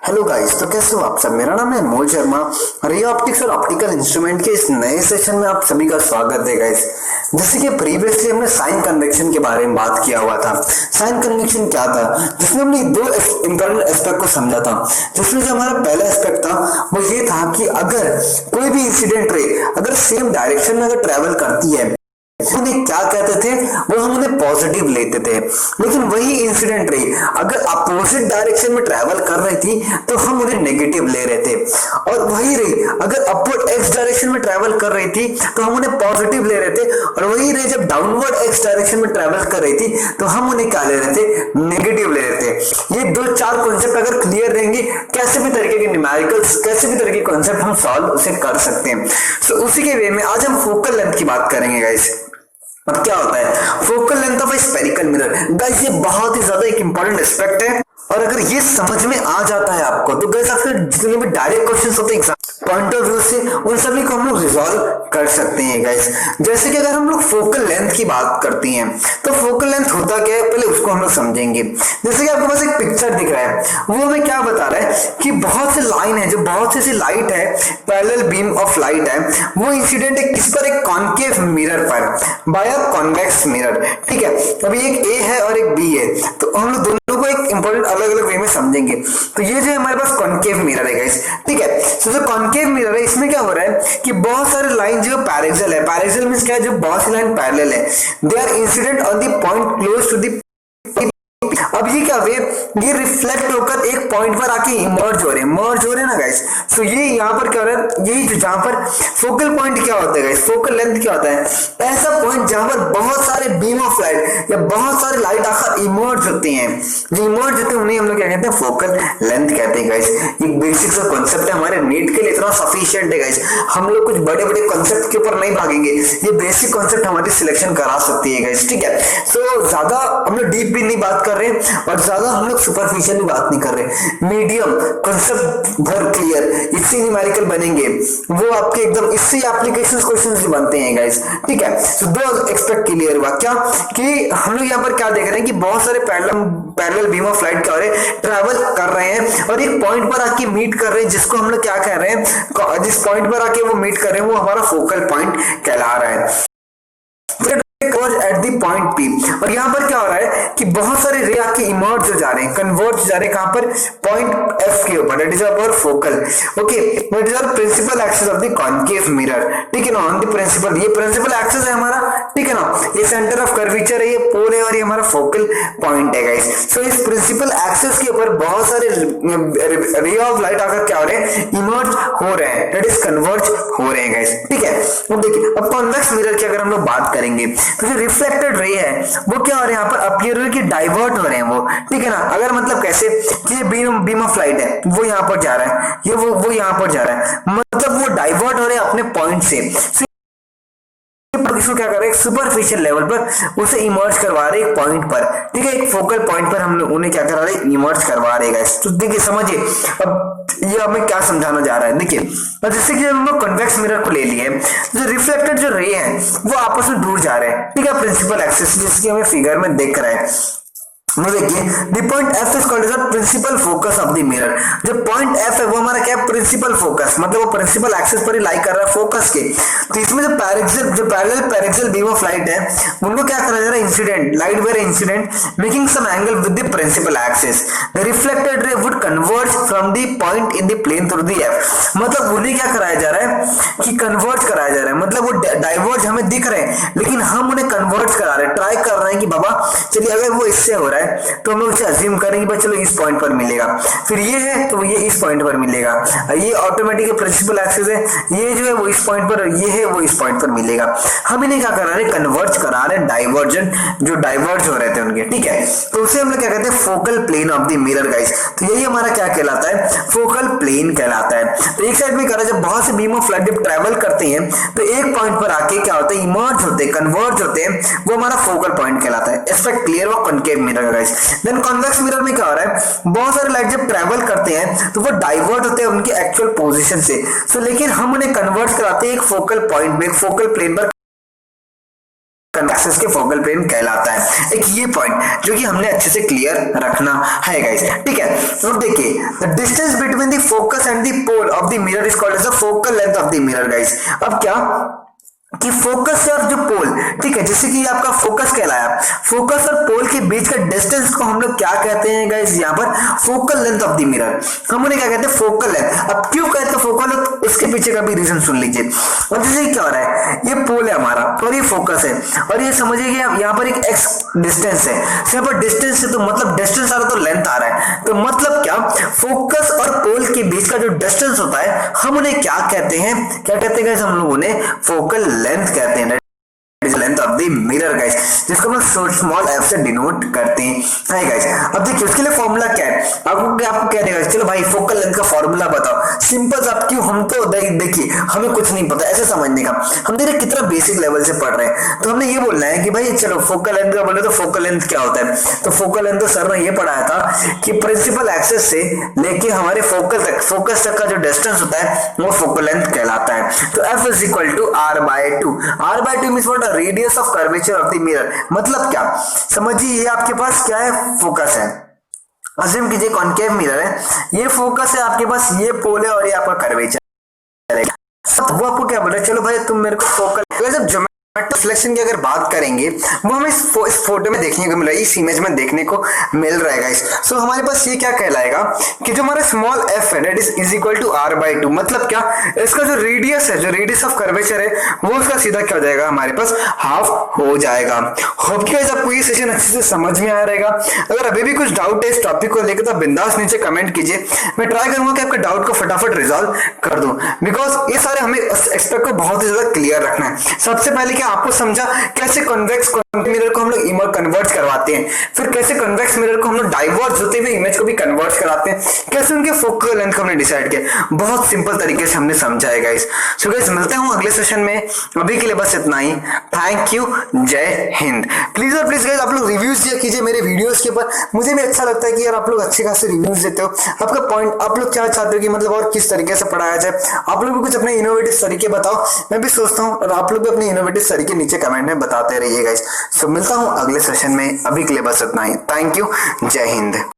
Hello guys, तो कैसे हो आप सब। मेरा नाम है अनमोल शर्मा और ये ऑप्टिक्स और ऑप्टिकल इंस्ट्रूमेंट के इस नए सेशन में आप सभी का स्वागत है गाइस। जैसे कि प्रीवियसली हमने साइन कन्वेक्शन के बारे में बात किया हुआ था। साइन कन्वेक्शन क्या था, जिसमें हमने दो इंपॉर्टेंट एस्पेक्ट को समझा था। जिसमें जो हमारा पहला एस्पेक्ट था वो ये था कि अगर कोई भी इंसिडेंट रे अगर सेम डायरेक्शन में अगर ट्रेवल करती है उन्हें क्या कहते थे, वो हम उन्हें पॉजिटिव लेते थे। लेकिन वही इंसिडेंट रे अगर अपोजिट डायरेक्शन में ट्रैवल कर रही थी तो हम उन्हें नेगेटिव ले रहे थे। और वही रे अगर अपवर्ड एक्स डायरेक्शन में ट्रैवल कर रही थी तो हम उन्हें पॉजिटिव ले रहे थे। और वही रे जब डाउनवर्ड एक्स डायरेक्शन में ट्रैवल कर रही थी तो हम उन्हें क्या ले रहे थे, नेगेटिव ले रहे थे। ये दो चार कॉन्सेप्ट अगर क्लियर रहेंगे, कैसे भी तरीके के न्यूमेरिकल्स, कैसे भी तरीके के कॉन्सेप्ट हम सॉल्व उसे कर सकते हैं। तो उसी के वे में आज हम फोकल लेंथ की बात करेंगे गाइस। अब क्या होता है focal length of A spherical mirror. Guys ये बहुत ही ज्यादा एक इंपॉर्टेंट एस्पेक्ट है और अगर ये समझ में आ जाता है आपको तो गाइस आपके जितने भी डायरेक्ट क्वेश्चंस होते हैं एग्जाम पॉइंट ऑफ व्यू से उन सभी को हम लोग रिजॉल्व कर सकते हैं गाइस। जैसे कि अगर हम लोग फोकल लेंथ की बात करते हैं तो फोकल लेंथ होता क्या है, पहले उसको हम लोग समझेंगे। जैसे कि आपके पास एक पिक्चर दिख रहा है, वो हमें क्या बता रहा है कि बहुत से लाइन है, जो बहुत सी लाइट है, पैरेलल बीम ऑफ लाइट है, वो इंसिडेंट है किस पर, एक कॉन्केव मिरर पर बाय अ कॉन्वेक्स मिरर। ठीक है, अभी एक ए है और एक बी है, तो हम लोग दोनों को एक इंपॉर्टेंट अलग अलग वे में समझेंगे। तो ये जो हमारे पास कॉन्केव मिरर है गाइस, ठीक है। तो जो कॉन्केव मिरर है इसमें क्या हो रहा है कि बहुत सारे लाइन जो पैरेलल है, पैरेलल मींस क्या है, जो बहुत सी लाइन पैरेलल है, they are incident on the point close to the. अब ये क्या वेव ये रिफ्लेक्ट होकर एक पॉइंट पर आके इमर्ज हो रहे हैं, मर्ज हो रहे हैं ना गाइस। तो ये यहाँ पर क्या हो रहा है, यही जो जहां पर फोकल पॉइंट क्या होता है गाइस, फोकल लेंथ क्या होता है, ऐसा पॉइंट जहां पर बहुत सारे बीम ऑफ लाइट या बहुत सारे लाइट आकर इमर्ज होते हैं। जो इमर्ज होते हैं उन्हें हम लोग क्या कहते हैं, फोकल लेंथ कहते हैं गाइस। ये बेसिक सा कॉन्सेप्ट है, हमारे नीट के लिए इतना सफिशिएंट है गाइस। हम लोग कुछ बड़े बड़े कॉन्सेप्ट के ऊपर नहीं भागेंगे, ये बेसिक कॉन्सेप्ट हमारी सिलेक्शन करा सकती है गाइस। ठीक है, तो ज्यादा हम लोग डीप भी नहीं बात कर रहे और ज्यादा हम लोग सुपरफिशियल बात नहीं कर रहे, मीडियम कॉन्सेप्ट भर क्लियर, इससे न्यूमेरिकल बनेंगे वो आपके एकदम, इससे एप्लीकेशंस क्वेश्चंस भी बनते हैं गाइस। ठीक है, तो दो एक्सपेक्ट क्लियर हुआ क्या कि हम लोग यहाँ पर क्या देख रहे हैं कि बहुत सारे पैरेलल बीम ऑफ लाइट क्या हो रहे हैं, ट्रैवल कर रहे हैं और एक पॉइंट पर आके मीट कर रहे हैं, जिसको हम लोग क्या कह रहे हैं, जिस पॉइंट पर आके वो मीट कर रहे हैं वो हमारा फोकल पॉइंट कहला रहा है एट दी पॉइंट पी। और यहाँ पर क्या हो रहा है कि बहुत सारे रे आके इमर्ज हो जा रहे हैं, कन्वर्ज हो जा रहे हैं कहां पर, पॉइंट एफ के ऊपर, that is our focal. Okay, that is our principal axis of the concave mirror. ठीक है ना, ऑन द प्रिंसिपल, ये प्रिंसिपल एक्सिस है हमारा। ठीक है ना, ये सेंटर ऑफ कर्वेचर है, ये पोल है और ये हमारा फोकल पॉइंट है गाइस। सो इस प्रिंसिपल एक्सिस के ऊपर बहुत सारे रे ऑफ लाइट आकर क्या हो रहे हैं, इमर्ज हो रहे हैं, दैट इज कन्वर्ज हो रहे हैं गाइस। ठीक है, अब देखिए अब कॉन्वेक्स मिरर की अगर हम लोग बात करेंगे तो जो रिफ्लेक्टेड रे है वो क्या हो रहे हैं, यहाँ पर अपीयर हो, कि डाइवर्ट हो रहे हैं वो। ठीक है ना, अगर मतलब कैसे कि बीम ऑफ लाइट है वो यहाँ पर जा रहा है, ये वो यहाँ पर जा रहा है, मतलब वो डाइवर्ट हो रहे हैं अपने पॉइंट से। इसको क्या कर रहे हैं, सुपरफिशियल लेवल पर उसे इमर्ज करवा रहे हैं एक पॉइंट पर। ठीक है, एक फोकल पॉइंट पर हम लोग उन्हें क्या करा रहे हैं, इमर्ज करवा रहे हैं। तो देखिए समझिए अब ये हमें क्या समझाना जा रहा है। देखिए जैसे कि हम लोग कन्वेक्स मिरर को ले लिए, जो रिफ्लेक्टेड जो रे है वो आपस में दूर जा रहे हैं। ठीक है, प्रिंसिपल एक्सिस जिसकी हमें फिगर में दिख रहा है, देखिए the point F is called as the principal focus of the mirror. जो पॉइंट एफ है वो हमारा क्या है, प्रिंसिपल फोकस, मतलब वो प्रिंसिपल एक्सिस पर ही लाई कर रहा है फोकस के। तो इसमें जो parallel paraxial beam of light है उनको क्या करा जा रहा है, incident light where incident making some angle with the principal axis, the reflected ray would converge from the point in the plane through the F. मतलब उन्हें क्या कराया जा रहा है कि कन्वर्ज कराया जा रहा है, मतलब वो डाइवर्ज हमें दिख रहे हैं लेकिन हम उन्हें कन्वर्ज करा रहे हैं, ट्राई कर रहे हैं कि बाबा चलिए अगर वो इससे हो रहा है तो हम लोग इसे अज्यूम करेंगे भाई चलो इस पॉइंट पर मिलेगा, फिर ये है तो ये इस पॉइंट पर मिलेगा, ये ऑटोमेटिक प्रिंसिपल एक्सिस है, ये जो है वो इस पॉइंट पर, ये है वो इस पॉइंट पर मिलेगा। हम इन्हें क्या करा रहे हैं, कन्वर्ज करा रहे हैं, डाइवर्जन जो डाइवर्ज हो रहे थे उनके। ठीक है, तो उसे हम लोग क्या कहते हैं, focal plane of the mirror guys. तो यही हमारा क्या कहलाता है, फोकल प्लेन कहलाता है। तो एक साइड में करा जब बहुत से बीम ऑफ लाइट जब ट्रेवल करते हैं तो एक पॉइंट पर आके क्या होता है, इमर्ज होते हैं, कन्वर्ज होते हैं, वो हमारा फोकल पॉइंट कहलाता है। एस्पेक्ट क्लियर हुआ concave mirror guys. Then convex mirror में क्या हो रहा है, बहुत सारे लाइट जब ट्रैवल करते हैं तो वो डाइवर्ट होते हैं उनके एक्चुअल पोजीशन से। सो लेकिन हम उन्हें कन्वर्ट कराते हैं एक फोकल पॉइंट में, एक फोकल प्लेन पर एक्सेस के फोकल प्लेन कहलाता है। एक ये पॉइंट जो कि हमने अच्छे से क्लियर रखना है गाइस, ठीक है। तो देखिए the distance between the focus and the pole of the mirror is called as the focal length of the mirror guys. अब क्या कि फोकस और जो पोल, ठीक है, जैसे कि आपका फोकस कहलाया, फोकस और पोल के बीच का डिस्टेंस को हम लोग क्या कहते हैं गाइस, यहाँ पर focal length of the mirror, हम उन्हें क्या कहते हैं, फोकल लेंथ। अब क्यों कहते हैं फोकल लेंथ, उसके पीछे का भी रीजन सुन लीजिए। और जैसे क्या हो रहा है, ये पोल है हमारा और ये फोकस है, और ये समझिए कि यहाँ पर एक एक्स डिस्टेंस है, यहाँ पर डिस्टेंस है तो मतलब डिस्टेंस आ रहा है तो लेंथ आ रहा है, तो मतलब क्या, फोकस और पोल के बीच का जो डिस्टेंस होता है हम उन्हें क्या कहते हैं, क्या कहते हैं गाइस, हम लोग उन्हें फोकल लेंथ कहते हैं, length of the mirror guys, जिसको हम स्मॉल एफ से डिनोट करते हैं गाइस। अब देखिए उसके लिए फॉर्मूला क्या है, आपको क्या देगा, चलो भाई फोकल लेंथ का फॉर्मूला बताओ। सिंपल सा, क्यों, हम तो देखिए हमें कुछ नहीं पता ऐसे समझने का, हम देखिए कितना बेसिक लेवल से पढ़ रहे हैं, तो हमने ये बोलना है कि भाई चलो फोकल लेंथ का बोले तो फोकल लेंथ क्या होता है, तो फोकल लेंथ तो सर ने ये पढ़ाया था कि प्रिंसिपल एक्सेस से लेके हमारे फोकस तक का जो डिस्टेंस होता है वो फोकल लेंथ कहलाता है। तो F is equal to R/2, R/2 means what, radius of curvature of the mirror. मतलब क्या, समझिए ये आपके पास क्या है, फोकस है, अज्यूम कीजिए कॉनकेव मिरर है, ये फोकस है आपके पास, ये पोल है और ये आपका कर्वेचर है। वो आपको क्या बोल रहा है, चलो भाई तुम मेरे को फोकल रिफ्लेक्शन की अगर बात करेंगे वो हमें इस फोटो में देखने को मिल रहा है, इस इमेज में देखने को मिल रहा है गाइस। सो हमारे पास ये क्या कहलाएगा कि जो हमारा स्मॉल एफ है that is equal to R/2, मतलब क्या, इसका जो रेडियस है, जो रेडियस ऑफ कर्वेचर है वो उसका सीधा क्या हो जाएगा, हमारे पास हाफ हो जाएगा। होप कि गाइस आपको ये सेशन अच्छे से समझ में आया रहेगा। अगर अभी भी कुछ डाउट है इस टॉपिक को लेकर तो बिंदास नीचे कमेंट कीजिए, मैं ट्राई करूंगा कि आपके डाउट को फटाफट रिजॉल्व कर दूं, बिकॉज ये सारे हमें एस्पेक्ट को बहुत ही ज्यादा क्लियर रखना है। सबसे पहले आपको समझा कैसे कन्वेक्स मिरर को हम लोग इमेज कन्वर्ट करवाते हैं, फिर कैसे कन्वेक्स मिरर को हम लोग डाइवर्ज होते हुए इमेज को भी कन्वर्ट कराते हैं, कैसे उनके फोकल लेंथ को हमने डिसाइड किया, बहुत सिंपल तरीके से हमने समझाया गाइस। सो गाइस मिलते हैं अगले सेशन में, अभी के लिए बस इतना ही, थैंक यू, जय हिंद। प्लीज और प्लीज गाइस आप लोग रिव्यूज दिया कीजिए मेरे वीडियोस के ऊपर, मुझे भी अच्छा लगता है कि यार आप लोग अच्छे खासे रिव्यूज देते हो। आपका पॉइंट, आप लोग क्या चाहते हो कि मतलब और किस तरीके से पढ़ाया जाए, आप लोग भी कुछ अपने इनोवेटिव तरीके बताओ, मैं भी सोचता हूँ, और आप लोग भी अपने इनोवेटिव तरीके नीचे कमेंट में बताते रहिए गाइस। सो मिलता हूँ अगले सेशन में, अभी के लिए बस इतना ही, थैंक यू, जय हिंद।